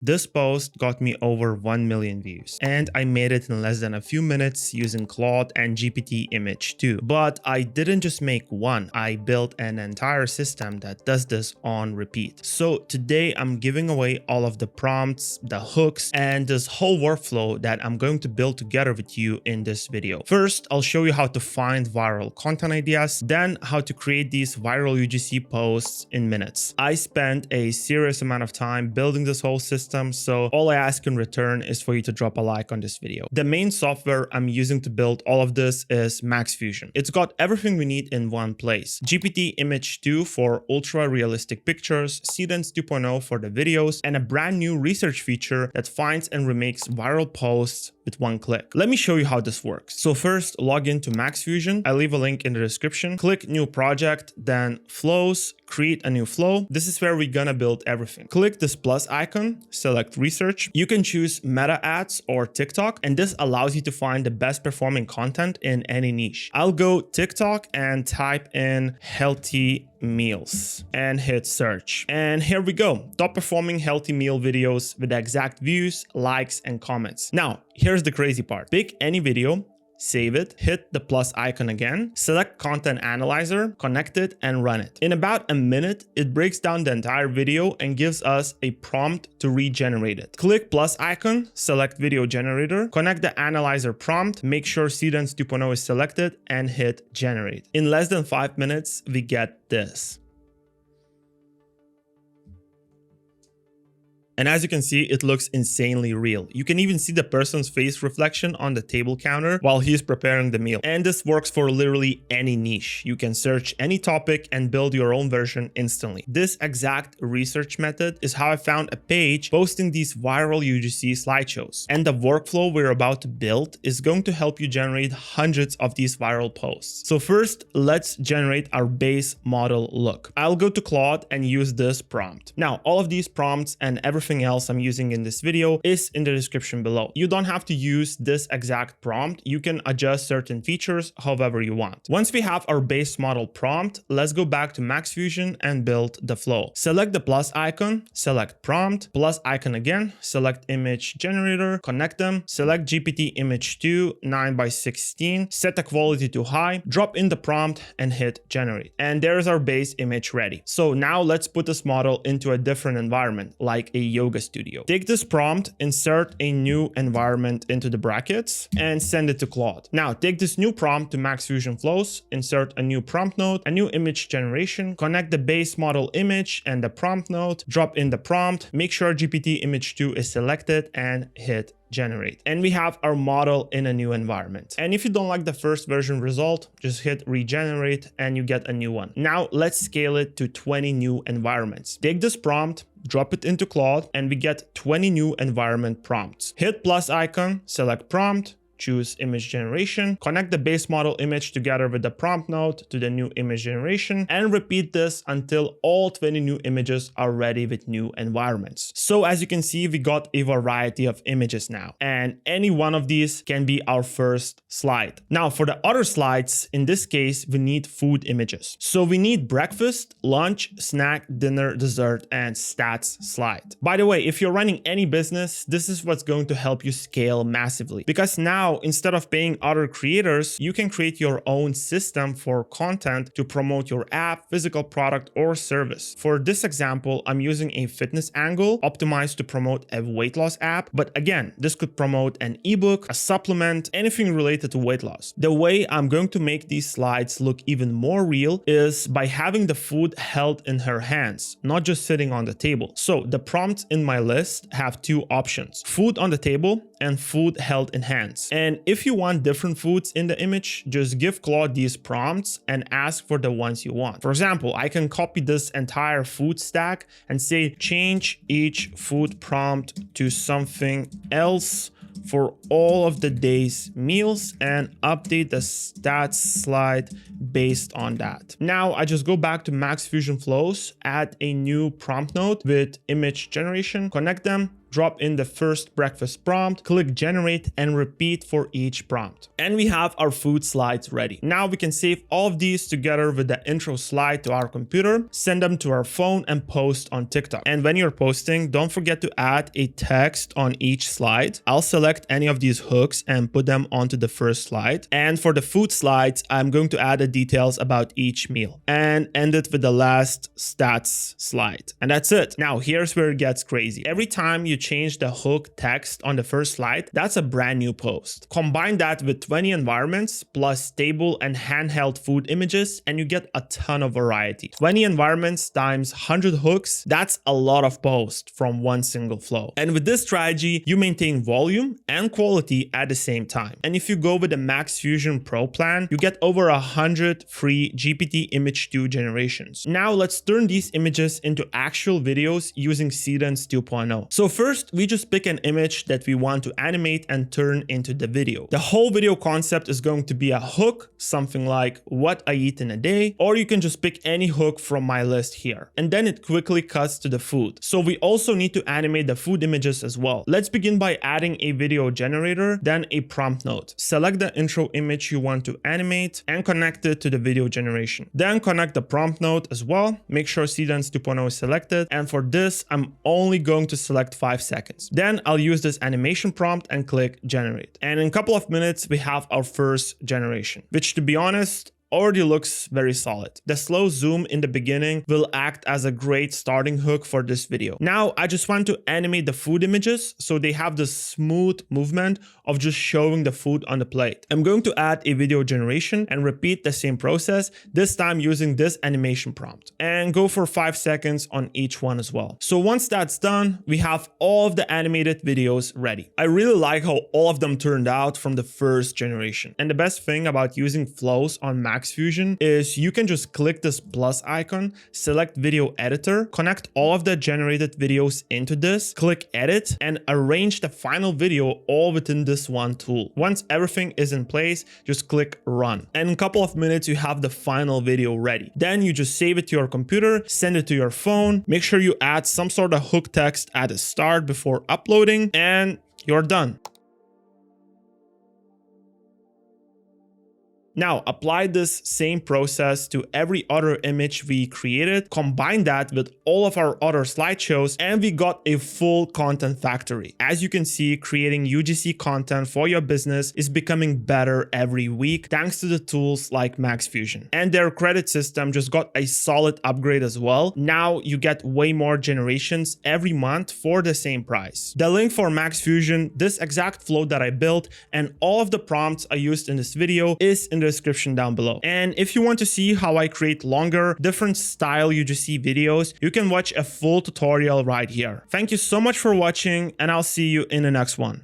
This post got me over 1 million views, and I made it in less than a few minutes using Claude and GPT Image too. But I didn't just make one, I built an entire system that does this on repeat. So today I'm giving away all of the prompts, the hooks, and this whole workflow that I'm going to build together with you in this video. First, I'll show you how to find viral content ideas, then how to create these viral UGC posts in minutes. I spent a serious amount of time building this whole system, so all I ask in return is for you to drop a like on this video. The main software I'm using to build all of this is Max Fusion. It's got everything we need in one place. GPT Image 2 for ultra realistic pictures, Seedance 2.0 for the videos, and a brand new research feature that finds and remakes viral posts with one click. Let me show you how this works. So first, log into Max Fusion. I leave a link in the description. Click new project, then flows, create a new flow. This is where we're gonna build everything. Click this plus icon, select research. You can choose meta ads or TikTok, and this allows you to find the best performing content in any niche. I'll go TikTok and type in healthy meals and hit search. And here we go. Top performing healthy meal videos with the exact views, likes, and comments. Now, here's the crazy part. Pick any video, save it, hit the plus icon again, select content analyzer, connect it, and run it. In about a minute, it breaks down the entire video and gives us a prompt to regenerate it. Click plus icon, select video generator, connect the analyzer prompt, make sure Seedance 2.0 is selected, and hit generate. In less than 5 minutes, we get this. And as you can see, it looks insanely real. You can even see the person's face reflection on the table counter while he's preparing the meal. And this works for literally any niche. You can search any topic and build your own version instantly. This exact research method is how I found a page posting these viral UGC slideshows. And the workflow we're about to build is going to help you generate hundreds of these viral posts. So first, let's generate our base model look. I'll go to Claude and use this prompt. Now, all of these prompts and everything else I'm using in this video is in the description below. You don't have to use this exact prompt. You can adjust certain features however you want. Once we have our base model prompt, let's go back to Max Fusion and build the flow. Select the plus icon, select prompt, plus icon again, select image generator, connect them, select GPT Image 2 9:16, set the quality to high, drop in the prompt, and hit generate. And there's our base image ready. So now let's put this model into a different environment, like a yoga studio. Take this prompt, insert a new environment into the brackets, and send it to Claude. Now take this new prompt to Max Fusion Flows, insert a new prompt node, a new image generation, connect the base model image and the prompt node, drop in the prompt, make sure GPT Image 2 is selected, and hit generate. And we have our model in a new environment. And if you don't like the first version result, just hit regenerate and you get a new one. Now let's scale it to 20 new environments. Take this prompt, drop it into Claude, and we get 20 new environment prompts. Hit plus icon, select prompt, choose image generation, connect the base model image together with the prompt node to the new image generation, and repeat this until all 20 new images are ready with new environments. So as you can see, we got a variety of images now, and any one of these can be our first slide. Now for the other slides, in this case, we need food images. So we need breakfast, lunch, snack, dinner, dessert, and stats slide. By the way, if you're running any business, this is what's going to help you scale massively, because now instead of paying other creators, you can create your own system for content to promote your app, physical product, or service. For this example, I'm using a fitness angle optimized to promote a weight loss app. But again, this could promote an ebook, a supplement, anything related to weight loss. The way I'm going to make these slides look even more real is by having the food held in her hands, not just sitting on the table. So the prompts in my list have two options: food on the table and food held in hands. And if you want different foods in the image, just give Claude these prompts and ask for the ones you want. For example, I can copy this entire food stack and say, change each food prompt to something else for all of the day's meals and update the stats slide based on that. Now I just go back to Max Fusion Flows, add a new prompt node with image generation, connect them, drop in the first breakfast prompt, click generate, and repeat for each prompt. And we have our food slides ready. Now we can save all of these together with the intro slide to our computer, send them to our phone, and post on TikTok. And when you're posting, don't forget to add a text on each slide. I'll select any of these hooks and put them onto the first slide. And for the food slides, I'm going to add the details about each meal and end it with the last stats slide. And that's it. Now here's where it gets crazy. Every time you change the hook text on the first slide, that's a brand new post. Combine that with 20 environments plus table and handheld food images, and you get a ton of variety. 20 environments times 100 hooks, that's a lot of posts from one single flow. And with this strategy, you maintain volume and quality at the same time. And if you go with the Max Fusion Pro plan, you get over 100 free GPT Image 2 generations. Now let's turn these images into actual videos using Seedance 2.0. So first, we just pick an image that we want to animate and turn into the video. The whole video concept is going to be a hook, something like what I eat in a day, or you can just pick any hook from my list here. And then it quickly cuts to the food. So we also need to animate the food images as well. Let's begin by adding a video generator, then a prompt node. Select the intro image you want to animate and connect it to the video generation. Then connect the prompt node as well. Make sure Seedance 2.0 is selected. And for this, I'm only going to select 5 seconds. Then I'll use this animation prompt and click generate. And in a couple of minutes, we have our first generation, which, to be honest, already looks very solid. The slow zoom in the beginning will act as a great starting hook for this video. Now, I just want to animate the food images so they have the smooth movement of just showing the food on the plate. I'm going to add a video generation and repeat the same process, this time using this animation prompt, and go for 5 seconds on each one as well. So once that's done, we have all of the animated videos ready. I really like how all of them turned out from the first generation. And the best thing about using flows on Max Fusion is you can just click this plus icon, select video editor, connect all of the generated videos into this, click edit, and arrange the final video all within this one tool. Once everything is in place, just click run. And in a couple of minutes, you have the final video ready. Then you just save it to your computer, send it to your phone, make sure you add some sort of hook text at the start before uploading, and you're done. Now, apply this same process to every other image we created, combine that with all of our other slideshows, and we got a full content factory. As you can see, creating UGC content for your business is becoming better every week thanks to the tools like Max Fusion. And their credit system just got a solid upgrade as well. Now you get way more generations every month for the same price. The link for Max Fusion, this exact flow that I built, and all of the prompts I used in this video is in the description down below. And if you want to see how I create longer, different style UGC videos, you can watch a full tutorial right here. Thank you so much for watching, and I'll see you in the next one.